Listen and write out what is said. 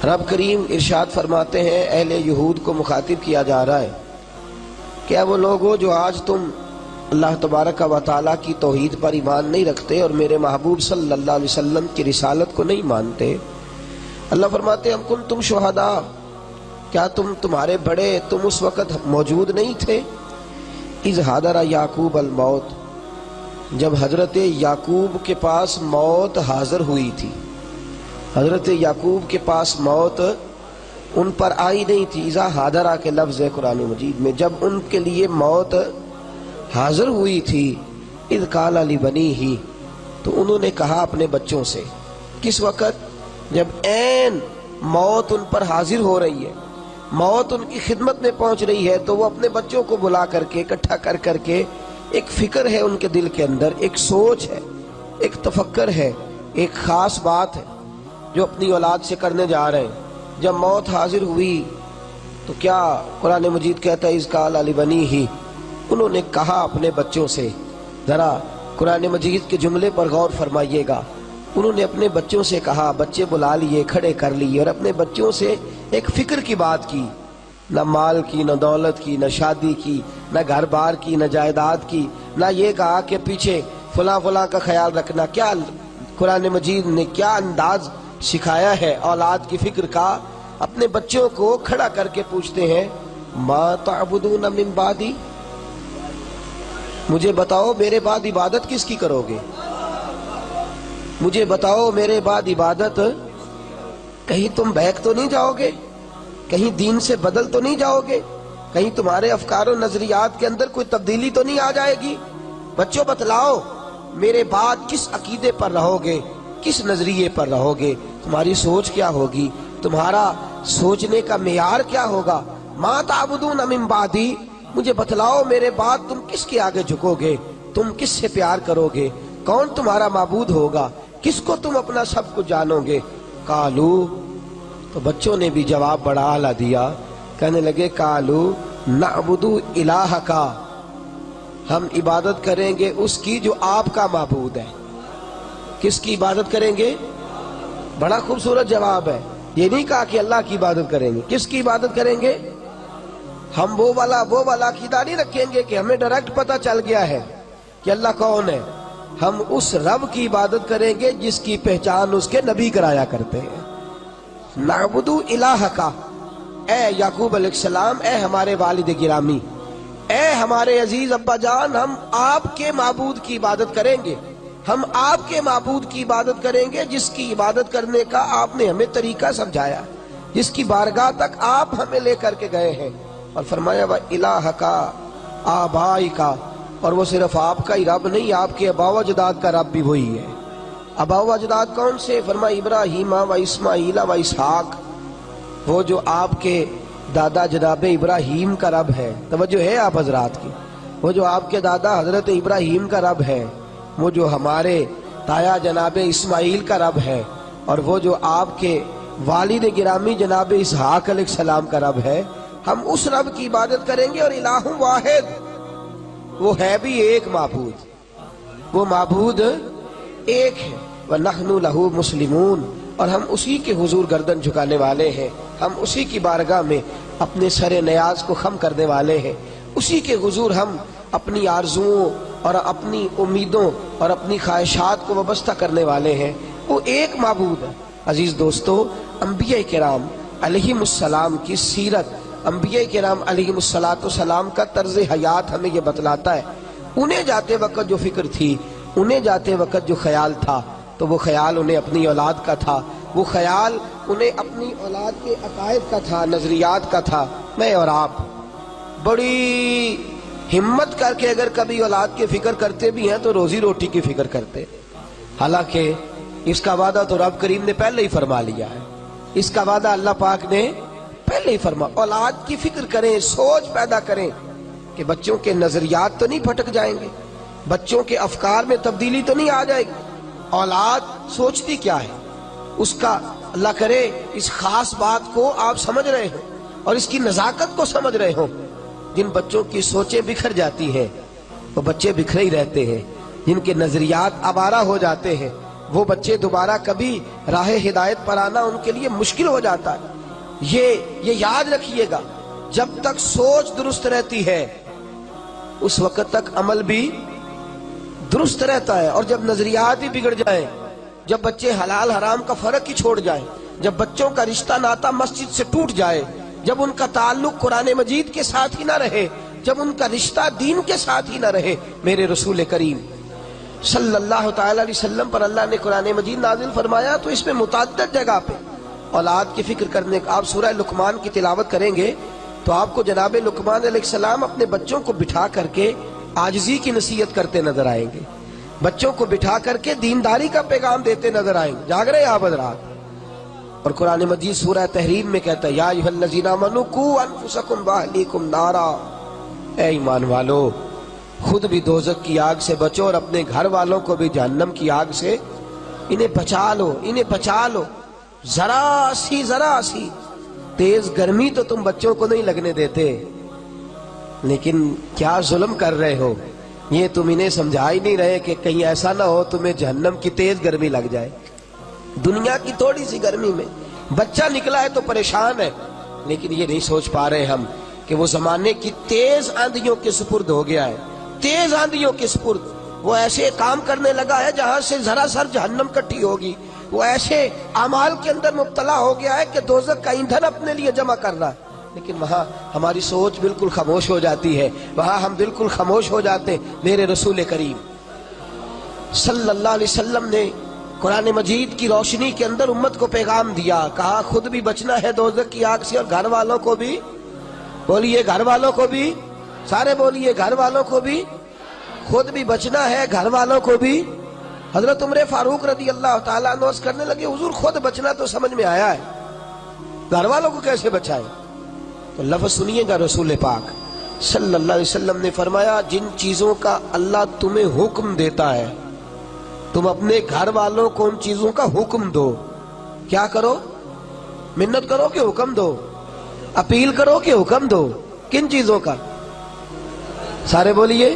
رب کریم ارشاد فرماتے ہیں، اہل یہود کو مخاطب کیا جا رہا ہے کہ وہ لوگ ہو جو آج تم اللہ تبارک و تعالیٰ کی توحید پر ایمان نہیں رکھتے اور میرے محبوب صلی اللہ علیہ وسلم کی رسالت کو نہیں مانتے۔ اللہ فرماتے ہم کنتم شہداء، کیا تمہارے بڑے تم اس وقت موجود نہیں تھے؟ اذ حضر یعقوب الموت، جب حضرت یعقوب کے پاس موت حاضر ہوئی تھی۔ حضرت یعقوب کے پاس موت ان پر آئی نہیں تھی۔ اذا حاضرہ کے لفظ ہے قرآن مجید میں، جب ان کے لیے موت حاضر ہوئی تھی۔ اذ قال لبنیہ، تو انہوں نے کہا اپنے بچوں سے، کس وقت؟ جب عین موت ان پر حاضر ہو رہی ہے، موت ان کی خدمت میں پہنچ رہی ہے، تو وہ اپنے بچوں کو بلا کر کے اکٹھا کر کے ایک فکر ہے ان کے دل کے اندر، ایک سوچ ہے، ایک تفکر ہے، ایک خاص بات ہے جو اپنی اولاد سے کرنے جا رہے ہیں۔ جب موت حاضر ہوئی تو کیا قرآن مجید کہتا ہے اذ قال لبنیہ، انہوں نے کہا اپنے بچوں سے، ذرا قرآن مجید کے جملے پر غور فرمائیے گا، انہوں نے اپنے بچوں سے کہا، بچے بلا لیے، کھڑے کر لیے اور اپنے بچوں سے ایک فکر کی بات کی، نہ مال کی، نہ دولت کی، نہ شادی کی، نہ گھر بار کی، نہ جائیداد کی، نہ یہ کہا کہ پیچھے فلاں فلاں کا خیال رکھنا۔ کیا قرآن مجید نے کیا انداز سکھایا ہے اولاد کی فکر کا؟ اپنے بچوں کو کھڑا کر کے پوچھتے ہیں ما تعبدون من بعدی، مجھے بتاؤ میرے بعد عبادت کس کی کرو گے؟ مجھے بتاؤ میرے بعد عبادت، کہیں تم بہک تو نہیں جاؤ گے؟ کہیں دین سے بدل تو نہیں جاؤ گے؟ کہیں تمہارے افکار و نظریات کے اندر کوئی تبدیلی تو نہیں آ جائے گی؟ بچوں بتلاؤ میرے بعد کس عقیدے پر رہو گے، کس نظریے پر رہو گے؟ تمہاری سوچ کیا ہوگی؟ تمہارا سوچنے کا معیار کیا ہوگا؟ ما تعبدون من بعدی، مجھے بتلاؤ میرے بعد تم کس کے آگے جھکو گے؟ تم کس سے پیار کرو گے؟ کون تمہارا معبود ہوگا؟ کس کو تم اپنا سب کچھ جانو گے؟ قالو، تو بچوں نے بھی جواب بڑا اعلیٰ دیا، کہنے لگے قالو نعبد الہک، ہم عبادت کریں گے اس کی جو آپ کا معبود ہے۔ کس کی عبادت کریں گے؟ بڑا خوبصورت جواب ہے، یہ نہیں کہا کہ اللہ کی عبادت کریں گے، کس کی عبادت کریں گے؟ ہم وہ والا عقیدہ نہیں رکھیں گے کہ ہمیں ڈائریکٹ پتہ چل گیا ہے کہ اللہ کون ہے، ہم اس رب کی عبادت کریں گے جس کی پہچان اس کے نبی کرایا کرتے ہیں۔ نعبد الہک، اے یعقوب علیہ السلام، اے ہمارے والد گرامی، اے ہمارے عزیز ابا جان، ہم آپ کے معبود کی عبادت کریں گے، ہم آپ کے معبود کی عبادت کریں گے جس کی عبادت کرنے کا آپ نے ہمیں طریقہ سمجھایا، جس کی بارگاہ تک آپ ہمیں لے کر کے گئے ہیں۔ اور فرمایا وَإِلَٰهَكَ آبَائِكَ، اور وہ صرف آپ کا ہی رب نہیں، آپ کے آباء و اجداد کا رب بھی وہی ہے۔ آباء و اجداد کون سے؟ فرمایا ابراہیم و اسماعیل و اسحاق، وہ جو آپ کے دادا جناب ابراہیم کا رب ہے، توجہ ہے آپ حضرات کی، وہ جو آپ کے دادا حضرت ابراہیم کا رب ہے، وہ جو ہمارے تایا جناب اسماعیل کا رب ہے، اور وہ جو آپ کے والد گرامی جناب اسحاق علیہ السلام کا رب ہے، ہم اس رب کی عبادت کریں گے۔ اور الہ واحد، وہ ہے بھی ایک معبود، وہ معبود ایک ہے۔ وَنَحْنُ لَهُ مُسْلِمُونَ، اور ہم اسی کے حضور گردن جھکانے والے ہیں، ہم اسی کی بارگاہ میں اپنے سر نیاز کو خم کرنے والے ہیں، اسی کے حضور ہم اپنی آرزوؤں اور اپنی امیدوں اور اپنی خواہشات کو وابستہ کرنے والے ہیں۔ وہ ایک معبود ہے۔ عزیز دوستو، انبیاء کرام علیہم السلام کی سیرت، انبیاء کرام علیہم السلام کا طرز حیات ہمیں یہ بتلاتا ہے۔ انہیں جاتے وقت جو فکر تھی، انہیں جاتے وقت جو خیال تھا، تو وہ خیال انہیں اپنی اولاد کا تھا، وہ خیال انہیں اپنی اولاد کے عقائد کا تھا، نظریات کا تھا۔ میں اور آپ بڑی ہمت کر کے اگر کبھی اولاد کی فکر کرتے بھی ہیں تو روزی روٹی کی فکر کرتے، حالانکہ اس کا وعدہ تو رب کریم نے پہلے ہی فرما لیا ہے، اس کا وعدہ اللہ پاک نے پہلے ہی فرما۔ اولاد کی فکر کریں، سوچ پیدا کریں کہ بچوں کے نظریات تو نہیں پھٹک جائیں گے، بچوں کے افکار میں تبدیلی تو نہیں آ جائے گی۔ اولاد سوچتی کیا ہے، اس کا اللہ کرے اس خاص بات کو آپ سمجھ رہے ہو اور اس کی نزاکت کو سمجھ رہے ہو۔ جن بچوں کی سوچیں بکھر جاتی ہیں وہ بچے بکھرے ہی رہتے ہیں، جن کے نظریات آوارہ ہو جاتے ہیں وہ بچے دوبارہ کبھی راہ ہدایت پر آنا ان کے لیے مشکل ہو جاتا ہے۔ یہ یاد رکھیے گا، جب تک سوچ درست رہتی ہے اس وقت تک عمل بھی درست رہتا ہے، اور جب نظریات ہی بگڑ جائیں، جب بچے حلال حرام کا فرق ہی چھوڑ جائیں، جب بچوں کا رشتہ ناتا مسجد سے ٹوٹ جائے، جب ان کا تعلق قرآن مجید کے ساتھ ہی نہ رہے، جب ان کا رشتہ دین کے ساتھ ہی نہ رہے، میرے رسول کریم صلی اللہ تعالی علیہ وسلم پر اللہ نے قرآن مجید نازل فرمایا تو اس میں متعدد جگہ پہ اولاد کی فکر کرنے کا۔ آپ سورہ لقمان کی تلاوت کریں گے تو آپ کو جناب لقمان علیہ السلام اپنے بچوں کو بٹھا کر کے عاجزی کی نصیحت کرتے نظر آئیں گے، بچوں کو بٹھا کر کے دینداری کا پیغام دیتے نظر آئیں گے۔ جاگ رہے ہیں آپ حضرات؟ اور قرآن مجید سورہ تحریم میں کہتا ہے یا ایھا الذین آمنوا قوا انفسکم واہلیکم نارا، اے ایمان والو خود بھی دوزخ کی آگ سے بچو اور اپنے گھر والوں کو بھی جہنم کی آگ سے انہیں بچا لو، انہیں بچا لو۔ ذرا سی تیز گرمی تو تم بچوں کو نہیں لگنے دیتے، لیکن کیا ظلم کر رہے ہو، یہ تم انہیں سمجھا ہی نہیں رہے کہ کہیں ایسا نہ ہو تمہیں جہنم کی تیز گرمی لگ جائے۔ دنیا کی تھوڑی سی گرمی میں بچہ نکلا ہے تو پریشان ہے، لیکن یہ نہیں سوچ پا رہے ہم کہ وہ زمانے کی تیز آندھیوں کے سپرد ہو گیا ہے، تیز آندھیوں کے سپرد۔ وہ ایسے کام کرنے لگا ہے جہاں سے ذرا سر جہنم کٹھی ہوگی، وہ ایسے اعمال کے اندر مبتلا ہو گیا ہے کہ دوزخ کا ایندھن اپنے لیے جمع کر رہا ہے، لیکن وہاں ہماری سوچ بالکل خاموش ہو جاتی ہے، وہاں ہم بالکل خاموش ہو جاتے ہیں۔ میرے رسول کریم صلی اللہ علیہ وسلم نے قرآن مجید کی روشنی کے اندر امت کو پیغام دیا، کہا خود بھی بچنا ہے دوزخ کی آگ سے اور گھر والوں کو بھی، بولیے گھر والوں کو بھی، سارے بولیے گھر والوں کو بھی، خود بھی بچنا ہے گھر والوں کو بھی۔ حضرت عمر فاروق رضی اللہ تعالیٰ عنہ عرض کرنے لگے حضور خود بچنا تو سمجھ میں آیا ہے، گھر والوں کو کیسے بچائے؟ تو لفظ سنیے گا، رسول پاک صلی اللہ علیہ وسلم نے فرمایا جن چیزوں کا اللہ تمہیں حکم دیتا ہے تم اپنے گھر والوں کو ان چیزوں کا حکم دو۔ کیا کرو؟ منت کرو کہ حکم دو؟ اپیل کرو کہ حکم دو؟ کن چیزوں کا؟ سارے بولیے